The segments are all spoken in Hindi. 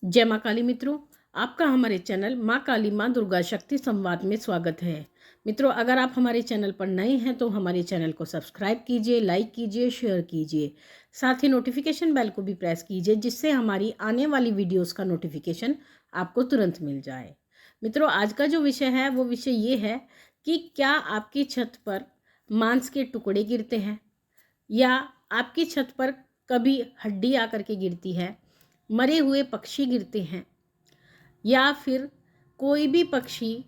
जय माँ काली मित्रों, आपका हमारे चैनल माँ काली माँ दुर्गा शक्ति संवाद में स्वागत है। मित्रों, अगर आप हमारे चैनल पर नए हैं तो हमारे चैनल को सब्सक्राइब कीजिए, लाइक कीजिए, शेयर कीजिए। साथ ही नोटिफिकेशन बेल को भी प्रेस कीजिए, जिससे हमारी आने वाली वीडियोस का नोटिफिकेशन आपको तुरंत मिल जाए। मित्रों, आज का जो विषय है वो विषय ये है कि क्या आपकी छत पर मांस के टुकड़े गिरते हैं, या आपकी छत पर कभी हड्डी आकर के गिरती है, मरे हुए पक्षी गिरते हैं, या फिर कोई भी पक्षी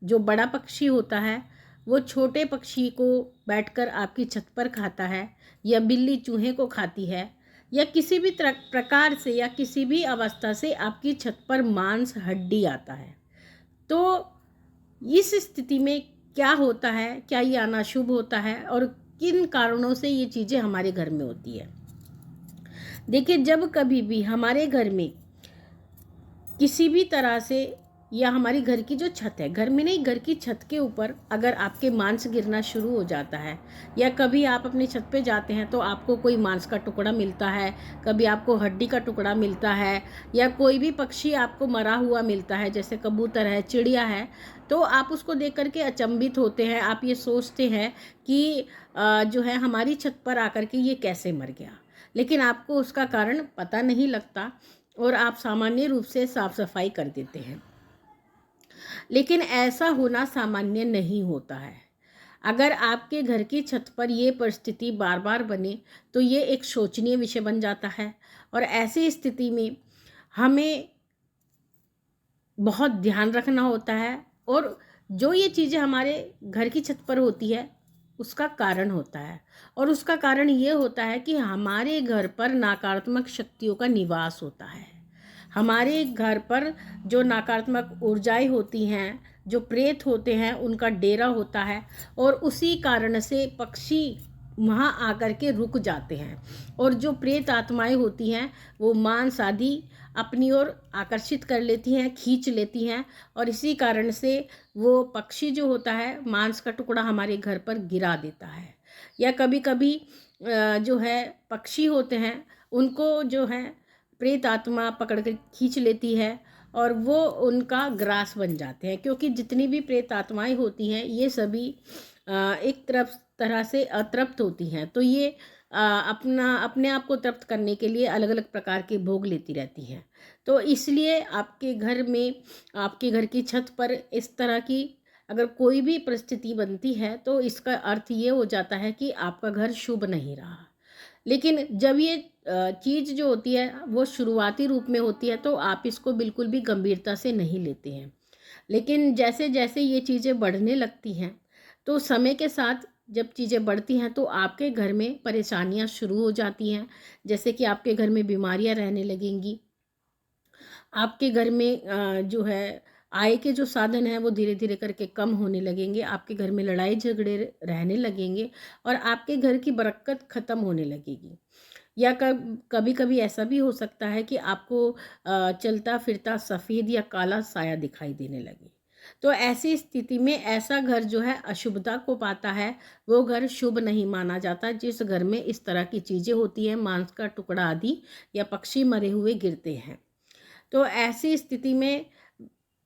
जो बड़ा पक्षी होता है वो छोटे पक्षी को बैठकर आपकी छत पर खाता है, या बिल्ली चूहे को खाती है, या किसी भी प्रकार से या किसी भी अवस्था से आपकी छत पर मांस हड्डी आता है, तो इस स्थिति में क्या होता है, क्या ये आना शुभ होता है और किन कारणों से ये चीज़ें हमारे घर में होती है। देखिए, जब कभी भी हमारे घर में किसी भी तरह से, या हमारी घर की जो छत है, घर में नहीं, घर की छत के ऊपर अगर आपके मांस गिरना शुरू हो जाता है, या कभी आप अपनी छत पे जाते हैं तो आपको कोई मांस का टुकड़ा मिलता है, कभी आपको हड्डी का टुकड़ा मिलता है, या कोई भी पक्षी आपको मरा हुआ मिलता है, जैसे कबूतर है, चिड़िया है, तो आप उसको देख करके अचंभित होते हैं। आप ये सोचते हैं कि जो है हमारी छत पर आकर के ये कैसे मर गया, लेकिन आपको उसका कारण पता नहीं लगता और आप सामान्य रूप से साफ सफाई कर देते हैं। लेकिन ऐसा होना सामान्य नहीं होता है। अगर आपके घर की छत पर ये परिस्थिति बार बार बने तो ये एक शोचनीय विषय बन जाता है, और ऐसी स्थिति में हमें बहुत ध्यान रखना होता है। और जो ये चीज़ें हमारे घर की छत पर होती है उसका कारण होता है, और उसका कारण ये होता है कि हमारे घर पर नकारात्मक शक्तियों का निवास होता है। हमारे घर पर जो नकारात्मक ऊर्जाएं होती हैं, जो प्रेत होते हैं, उनका डेरा होता है, और उसी कारण से पक्षी वहाँ आकर के रुक जाते हैं, और जो प्रेत आत्माएं होती हैं वो मांस आदि अपनी ओर आकर्षित कर लेती हैं, खींच लेती हैं, और इसी कारण से वो पक्षी जो होता है मांस का टुकड़ा हमारे घर पर गिरा देता है। या कभी कभी जो है पक्षी होते हैं उनको जो है प्रेत आत्मा पकड़ कर खींच लेती है, और वो उनका ग्रास बन जाते हैं, क्योंकि जितनी भी प्रेत आत्माएं होती हैं ये सभी एक तरह से अतृप्त होती हैं, तो ये अपने आप को तृप्त करने के लिए अलग अलग प्रकार के भोग लेती रहती हैं। तो इसलिए आपके घर में, आपके घर की छत पर इस तरह की अगर कोई भी परिस्थिति बनती है तो इसका अर्थ ये हो जाता है कि आपका घर शुभ नहीं रहा। लेकिन जब ये चीज़ जो होती है वो शुरुआती रूप में होती है तो आप इसको बिल्कुल भी गंभीरता से नहीं लेते हैं। लेकिन जैसे जैसे ये चीज़ें बढ़ने लगती हैं तो समय के साथ जब चीज़ें बढ़ती हैं तो आपके घर में परेशानियां शुरू हो जाती हैं। जैसे कि आपके घर में बीमारियां रहने लगेंगी, आपके घर में जो है आय के जो साधन हैं वो धीरे धीरे करके कम होने लगेंगे, आपके घर में लड़ाई झगड़े रहने लगेंगे, और आपके घर की बरकत ख़त्म होने लगेगी। या कभी कभी ऐसा भी हो सकता है कि आपको चलता फिरता सफ़ेद या काला साया दिखाई देने लगे। तो ऐसी स्थिति में ऐसा घर जो है अशुभता को पाता है, वो घर शुभ नहीं माना जाता। जिस घर में इस तरह की चीज़ें होती हैं, मांस का टुकड़ा आदि या पक्षी मरे हुए गिरते हैं, तो ऐसी स्थिति में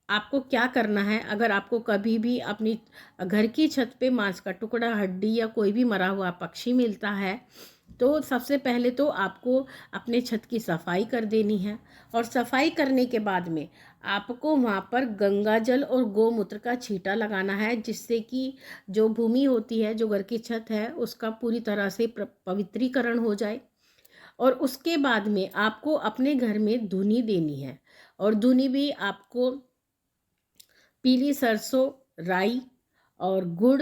आपको क्या करना है। अगर आपको कभी भी अपनी घर की छत पे मांस का टुकड़ा, हड्डी या कोई भी मरा हुआ पक्षी मिलता है तो सबसे पहले तो आपको अपने छत की सफाई कर देनी है, और सफाई करने के बाद में आपको वहाँ पर गंगा जल और गोमूत्र का छींटा लगाना है, जिससे कि जो भूमि होती है, जो घर की छत है, उसका पूरी तरह से पवित्रीकरण हो जाए। और उसके बाद में आपको अपने घर में धुनी देनी है, और धुनी भी आपको पीली सरसों, राई और गुड़,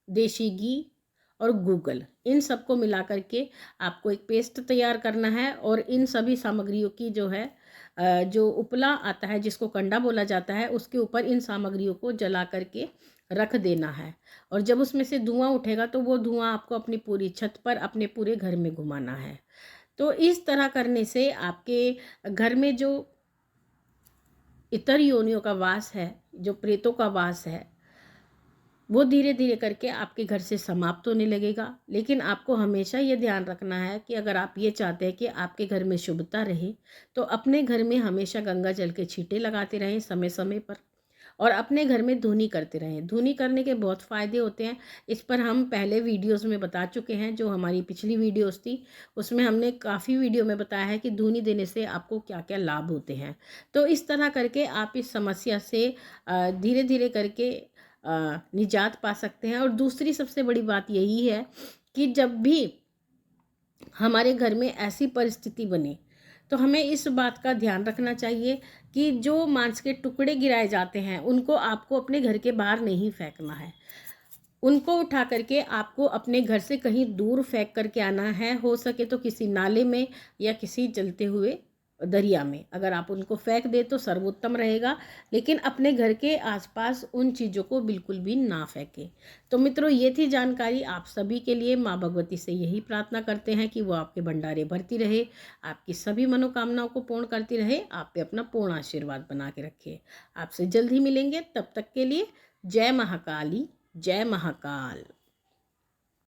देशी घी और गूगल, इन सबको मिला करके आपको एक पेस्ट तैयार करना है। और इन सभी सामग्रियों की जो है जो उपला आता है, जिसको कंडा बोला जाता है, उसके ऊपर इन सामग्रियों को जला करके रख देना है। और जब उसमें से धुआं उठेगा तो वो धुआं आपको अपनी पूरी छत पर, अपने पूरे घर में घुमाना है। तो इस तरह करने से आपके घर में जो इतर योनियों का वास है, जो प्रेतों का वास है, वो धीरे धीरे करके आपके घर से समाप्त होने लगेगा। लेकिन आपको हमेशा ये ध्यान रखना है कि अगर आप ये चाहते हैं कि आपके घर में शुभता रहे, तो अपने घर में हमेशा गंगा जल के छींटे लगाते रहें समय समय पर, और अपने घर में धूनी करते रहें। धूनी करने के बहुत फ़ायदे होते हैं। इस पर हम पहले वीडियोस में बता चुके हैं, जो हमारी पिछली वीडियोस थी उसमें हमने काफ़ी वीडियो में बताया है कि धूनी देने से आपको क्या क्या लाभ होते हैं। तो इस तरह करके आप इस समस्या से धीरे धीरे करके निजात पा सकते हैं। और दूसरी सबसे बड़ी बात यही है कि जब भी हमारे घर में ऐसी परिस्थिति बने, तो हमें इस बात का ध्यान रखना चाहिए कि जो मांस के टुकड़े गिराए जाते हैं उनको आपको अपने घर के बाहर नहीं फेंकना है। उनको उठा करके आपको अपने घर से कहीं दूर फेंक करके आना है। हो सके तो किसी नाले में या किसी चलते हुए दरिया में अगर आप उनको फेंक दे तो सर्वोत्तम रहेगा। लेकिन अपने घर के आसपास उन चीज़ों को बिल्कुल भी ना फेंकें। तो मित्रों, ये थी जानकारी आप सभी के लिए। माँ भगवती से यही प्रार्थना करते हैं कि वो आपके भंडारे भरती रहे, आपकी सभी मनोकामनाओं को पूर्ण करती रहे, आप पे अपना पूर्ण आशीर्वाद बना के रखे। आपसे जल्द ही मिलेंगे, तब तक के लिए जय महाकाली, जय महाकाल।